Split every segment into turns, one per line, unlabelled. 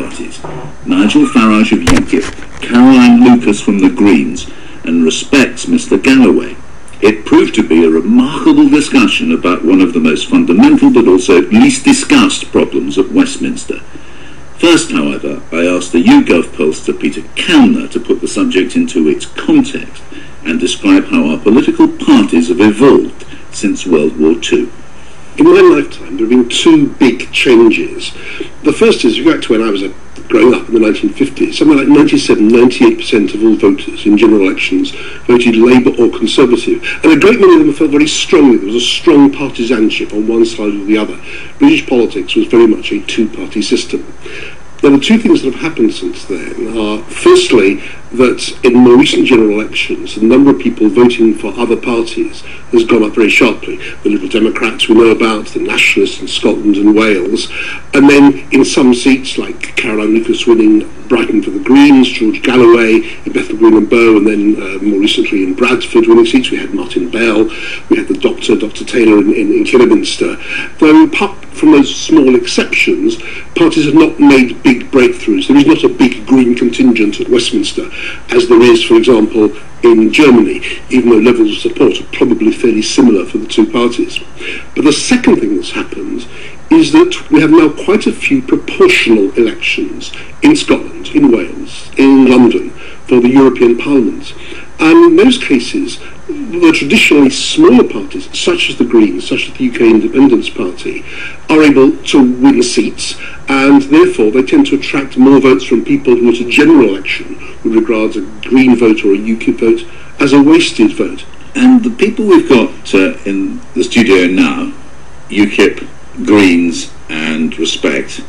parties: Nigel Farage of UKIP, Caroline Lucas from the Greens, and Respect's Mr Galloway. It proved to be a remarkable discussion about one of the most fundamental but also least discussed problems at Westminster. First, however, I asked the YouGov pollster Peter Kellner to put the subject into its context and describe how our political parties have evolved since World War II.
In my lifetime, there have been two big changes. The first is, if you go back to when I was growing up in the 1950s, something like 97-98% of all voters in general elections voted Labour or Conservative, and a great many of them felt very strongly there was a strong partisanship on one side or the other. British politics was very much a two-party system. Now, the two things that have happened since then are, firstly, that in more recent general elections, the number of people voting for other parties has gone up very sharply. The Liberal Democrats we know about, the Nationalists in Scotland and Wales, and then in some seats, like Caroline Lucas winning Brighton for the Greens, George Galloway in Bethnal Green and Bow, and then more recently in Bradford winning seats, we had Martin Bell, we had the Dr Taylor in Kidderminster. Though apart from those small exceptions, parties have not made big breakthroughs. There is not a big green contingent at Westminster, as there is, for example, in Germany, even though levels of support are probably fairly similar for the two parties. But the second thing that's happened is that we have now quite a few proportional elections in Scotland, in Wales, in London, for the European Parliament. And in those cases, the traditionally smaller parties, such as the Greens, such as the UK Independence Party, are able to win seats, and therefore they tend to attract more votes from people who at a general election would regard a Green vote or a UKIP vote as a wasted vote.
And the people we've got in the studio now, UKIP, Greens and Respect,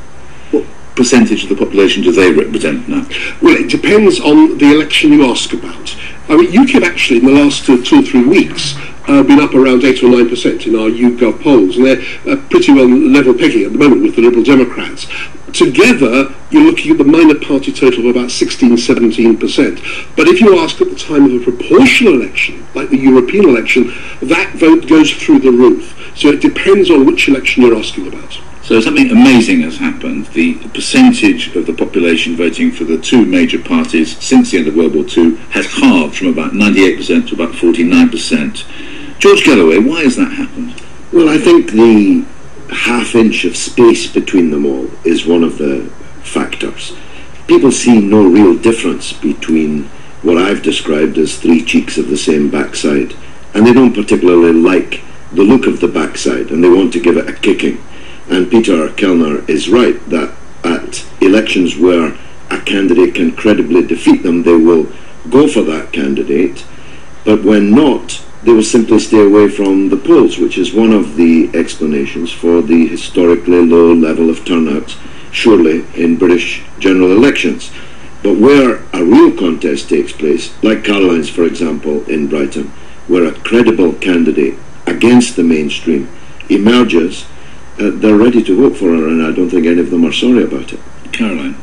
what percentage of the population do they represent now?
Well, it depends on the election you ask about. I mean, UKIP actually in the last 2 or 3 weeks been up around 8 or 9% in our YouGov polls, and they're pretty well level pegging at the moment with the Liberal Democrats. Together, you're looking at the minor party total of about 16-17%. But if you ask at the time of a proportional election, like the European election, that vote goes through the roof. So it depends on which election you're asking about.
So something amazing has happened. The percentage of the population voting for the two major parties since the end of World War II has halved from about 98% to about 49%. George Galloway, why has that happened?
Well, I think the half-inch of space between them all is one of the factors. People see no real difference between what I've described as three cheeks of the same backside, and they don't particularly like the look of the backside, and they want to give it a kicking. And Peter Kellner is right that at elections where a candidate can credibly defeat them, they will go for that candidate, but when not, they will simply stay away from the polls, which is one of the explanations for the historically low level of turnout, surely, in British general elections. But where a real contest takes place, like Caroline's, for example, in Brighton, where a credible candidate against the mainstream emerges, they're ready to vote for her, and I don't think any of them are sorry about it.
Caroline?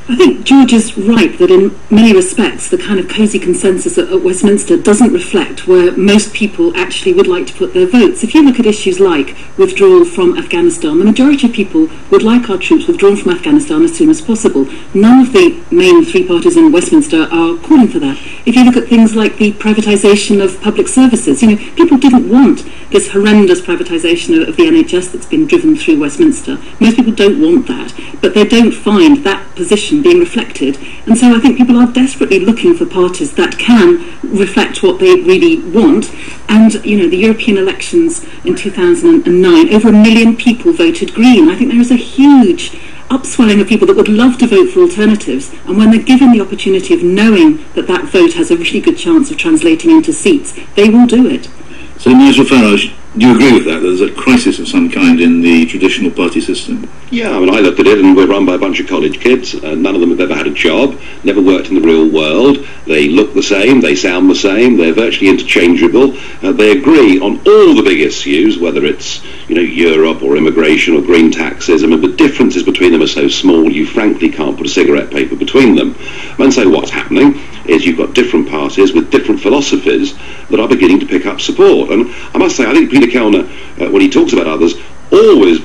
I think George is right that in many respects the kind of cosy consensus at Westminster doesn't reflect where most people actually would like to put their votes. If you look at issues like withdrawal from Afghanistan, the majority of people would like our troops withdrawn from Afghanistan as soon as possible. None of the main three parties in Westminster are calling for that. If you look at things like the privatisation of public services, people didn't want this horrendous privatisation of the NHS that's been driven through Westminster. Most people don't want that, but they don't find that position being reflected, and so I think people are desperately looking for parties that can reflect what they really want. And the European elections in 2009, over 1 million people voted Green. I think there is a huge upswelling of people that would love to vote for alternatives, and when they're given the opportunity of knowing that that vote has a really good chance of translating into seats, they will do it.
So Nigel Farage, do you agree with that? There's a crisis of some kind in the traditional party system?
Yeah, I mean, I looked at it and we're run by a bunch of college kids. None of them have ever had a job, never worked in the real world. They look the same, they sound the same, they're virtually interchangeable. They agree on all the big issues, whether it's Europe or immigration or green taxes. I mean, the differences between them are so small you frankly can't put a cigarette paper between them. And so what's happening is you've got different parties with different philosophies that are beginning to pick up support. And I must say, I think Peter Kellner, when he talks about others, always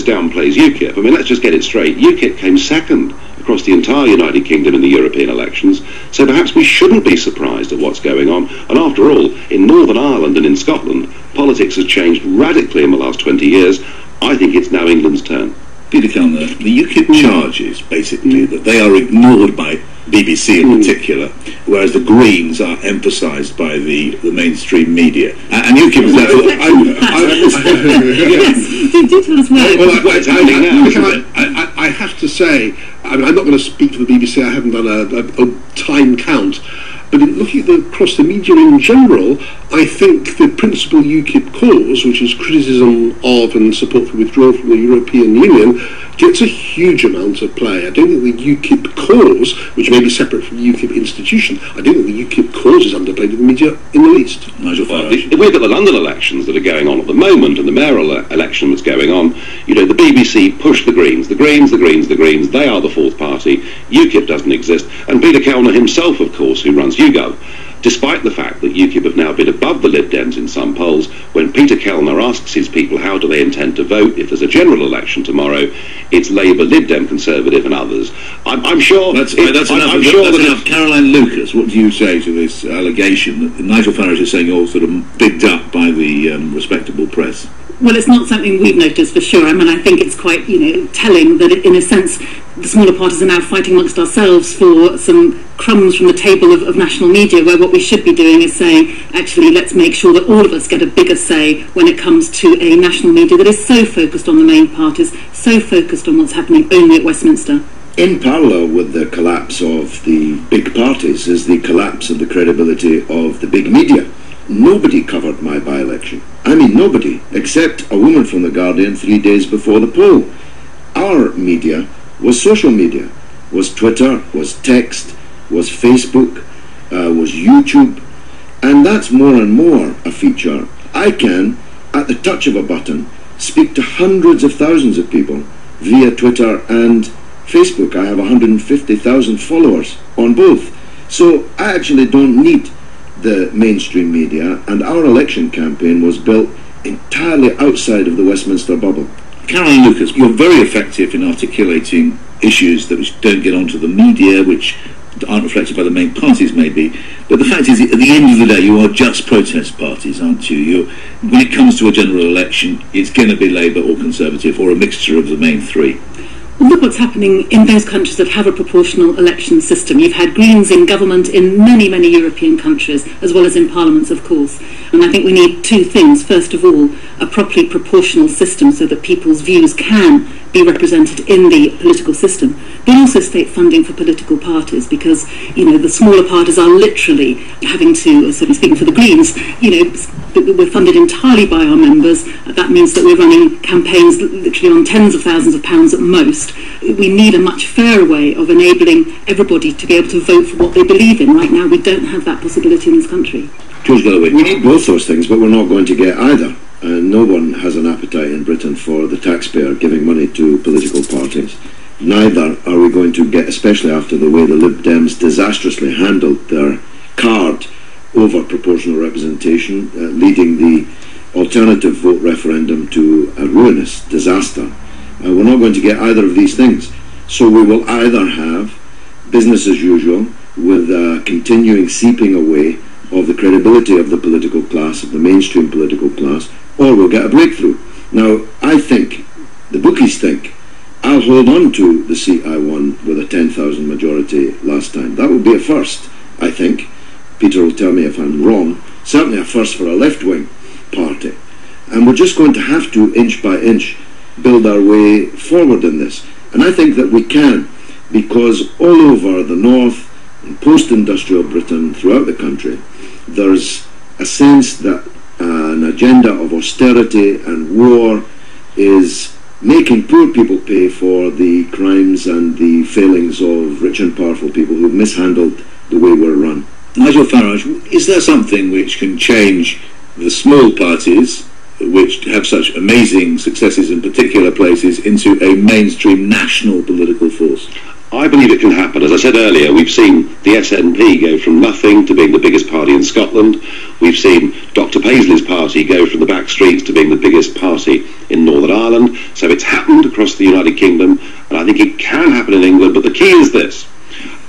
downplays UKIP. I mean, let's just get it straight. UKIP came second across the entire United Kingdom in the European elections, so perhaps we shouldn't be surprised at what's going on. And after all, in Northern Ireland and in Scotland, politics has changed radically in the last 20 years. I think it's now England's turn.
Peter Kellner, the UKIP charges basically that they are ignored by BBC in particular, whereas the Greens are emphasised by the mainstream media. And UKIP is therefore...
Yes, do tell us where.
Well, I have to say, I'm not going to speak for the BBC, I haven't done a time count, but in looking at across the media in general, I think the principal UKIP cause, which is criticism of and support for withdrawal from the European Union, gets a huge amount of play. I don't think the UKIP cause, which may be separate from the UKIP institution, I don't think the UKIP cause is underplayed in the media in the least.
Nigel Farage.
We've got the London elections that are going on at the moment, and the mayoral election that's going on. You know, the BBC push the Greens. The Greens, they are the fourth party. UKIP doesn't exist. And Peter Kellner himself, of course, who runs YouGov, despite the fact that UKIP have now been above the Lib Dems in some polls, when Peter Kellner asks his people how do they intend to vote if there's a general election tomorrow, it's Labour, Lib Dem, Conservative and others. I'm sure... That's
enough. Caroline Lucas, what do you say to this allegation that Nigel Farage is saying all sort of bigged up by the respectable press?
Well, it's not something we've noticed for sure. I mean, I think it's quite, telling that in a sense the smaller parties are now fighting amongst ourselves for some crumbs from the table of national media, where what we should be doing is saying, actually, let's make sure that all of us get a bigger say when it comes to a national media that is so focused on the main parties, so focused on what's happening only at Westminster.
In parallel with the collapse of the big parties is the collapse of the credibility of the big media. Nobody covered my by-election. I mean nobody, except a woman from The Guardian 3 days before the poll. Our media was social media, was Twitter, was text, was Facebook, was YouTube, and that's more and more a feature. I can, at the touch of a button, speak to hundreds of thousands of people via Twitter and Facebook. I have 150,000 followers on both. So I actually don't need the mainstream media, and our election campaign was built entirely outside of the Westminster bubble.
Caroline Lucas, you're very effective in articulating issues that which don't get onto the media, which aren't reflected by the main parties maybe, but the fact is, at the end of the day, you are just protest parties, aren't you? When it comes to a general election, it's going to be Labour or Conservative or a mixture of the main three.
Well, look what's happening in those countries that have a proportional election system. You've had Greens in government in many, many European countries, as well as in parliaments, of course. And I think we need two things. First of all, a properly proportional system so that people's views can be represented in the political system, but also state funding for political parties, because, the smaller parties are literally having to, certainly speaking for the Greens, we're funded entirely by our members. That means that we're running campaigns literally on tens of thousands of pounds at most. We need a much fairer way of enabling everybody to be able to vote for what they believe in. Right now, we don't have that possibility in this country.
George Galloway.
We need both those things, but we're not going to get either. And no one has an appetite in Britain for the taxpayer giving money to political parties. Neither are we going to get, especially after the way the Lib Dems disastrously handled their card over proportional representation, leading the alternative vote referendum to a ruinous disaster. We're not going to get either of these things. So we will either have business as usual, with a continuing seeping away of the credibility of the political class, of the mainstream political class, or we'll get a breakthrough. Now, I think, the bookies think, I'll hold on to the seat I won with a 10,000 majority last time. That would be a first, I think. Peter will tell me if I'm wrong. Certainly a first for a left-wing party. And we're just going to have to, inch by inch, build our way forward in this. And I think that we can, because all over the north, in post-industrial Britain, throughout the country, there's a sense that an agenda of austerity and war is making poor people pay for the crimes and the failings of rich and powerful people who've mishandled the way we're run.
Nigel Farage, is there something which can change the small parties, which have such amazing successes in particular places, into a mainstream national political force?
I believe it can happen. As I said earlier, we've seen the SNP go from nothing to being the biggest party in Scotland. We've seen Dr Paisley's party go from the back streets to being the biggest party in Northern Ireland. So it's happened across the United Kingdom, and I think it can happen in England. But the key is this: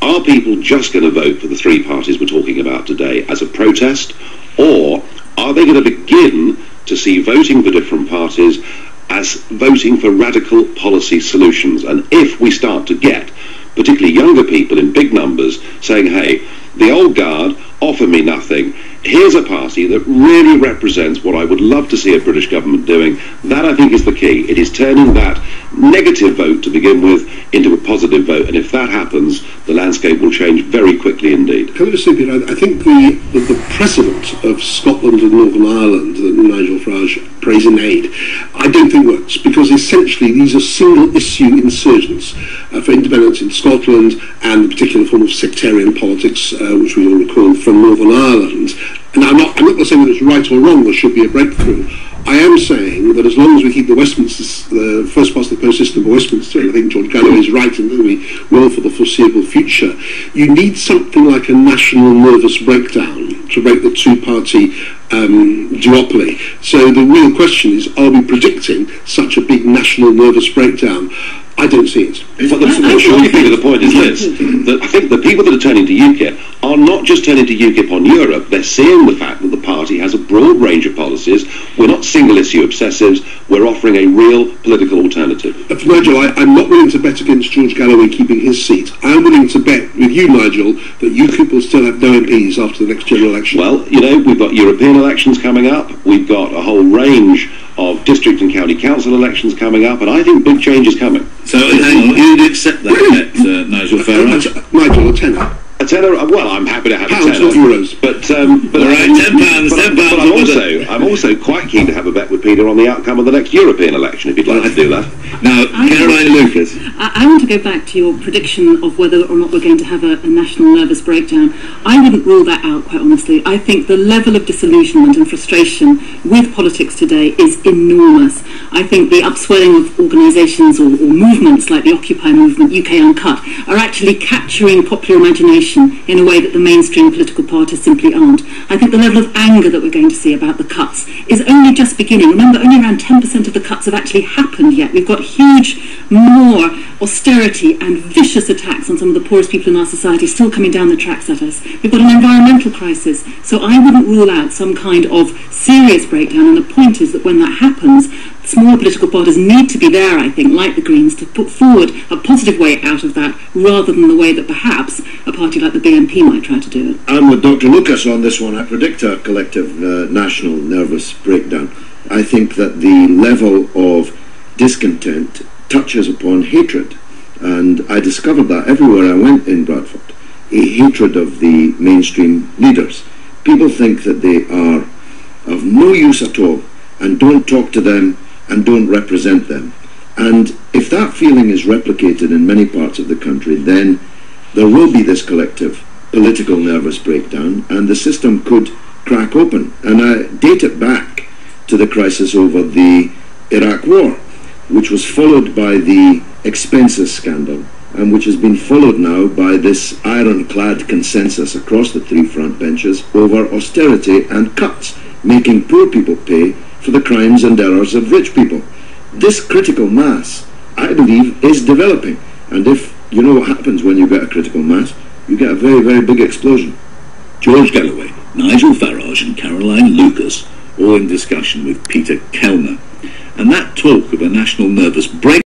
are people just going to vote for the three parties we're talking about today as a protest, or are they going to begin to see voting for different parties as voting for radical policy solutions? And if we start to get particularly younger people in big numbers saying, hey, the old guard offer me nothing, here's a party that really represents what I would love to see a British government doing, that I think is the key. It is turning that negative vote to begin with into a positive vote, and if that happens, the landscape will change very quickly indeed.
Can I just say, Peter, I think the precedent of Scotland and Northern Ireland that Nigel Farage prays in aid, I don't think works, because essentially these are single-issue insurgents for independence in Scotland and the particular form of sectarian politics, which we all recall from Northern Ireland. And I'm not going to say whether it's right or wrong, there should be a breakthrough. I am saying that as long as we keep the first past the post system of Westminster, and I think George Galloway is right, and that we will for the foreseeable future, you need something like a national nervous breakdown to break the two-party duopoly. So the real question is, are we predicting such a big national nervous breakdown? I don't see it.
But the point is this, that I think the people that are turning to UKIP are not just turning to UKIP on Europe, they're seeing the fact that the party has a broad range of policies. We're not single-issue obsessives, we're offering a real political alternative.
Nigel, I'm not willing to bet against George Galloway keeping his seat. I'm willing to bet with you, Nigel, that UKIP will still have no MPs after the next general election.
Well, you know, we've got European elections coming up, we've got a whole range of district and county council elections coming up, and I think big change is coming.
So hang on, you'd accept that bet, Nigel Farage?
Nigel, a tenner.
A tenner? Well, I'm happy to have
Pounds,
a tenner.
not euros.
But
all right, £10.
But I'm also quite keen to have a bet with Peter on the outcome of the next European election, if you'd like to do that.
Now, Caroline Lucas.
I want to go back to your prediction of whether or not we're going to have a national nervous breakdown. I wouldn't rule that out, quite honestly. I think the level of disillusionment and frustration with politics today is enormous. I think the upswelling of organisations or movements like the Occupy movement, UK Uncut, are actually capturing popular imagination in a way that the mainstream political parties simply aren't. I think the level of anger that we're going to see about the cuts is only just beginning. Remember, only around 10% of the cuts have actually happened yet. We've got huge, more austerity and vicious attacks on some of the poorest people in our society still coming down the tracks at us. We've got an environmental crisis. So I wouldn't rule out some kind of serious breakdown, and the point is that when that happens, smaller political parties need to be there, I think, like the Greens, to put forward a positive way out of that, rather than the way that perhaps a party like the BNP might try to do it.
I'm with Dr. Lucas on this one. I predict a collective national nervous breakdown. I think that the level of discontent touches upon hatred, and I discovered that everywhere I went in Bradford, a hatred of the mainstream leaders. People think that they are of no use at all and don't talk to them and don't represent them. And if that feeling is replicated in many parts of the country, then there will be this collective political nervous breakdown, and the system could crack open. And I date it back to the crisis over the Iraq War, which was followed by the expenses scandal, and which has been followed now by this ironclad consensus across the three front benches over austerity and cuts, making poor people pay for the crimes and errors of rich people. This critical mass, I believe, is developing, and if you know what happens when you get a critical mass, you get a very, very big explosion.
George Galloway, Nigel Farage and Caroline Lucas, all in discussion with Peter Kellner. And that talk of a national nervous breakdown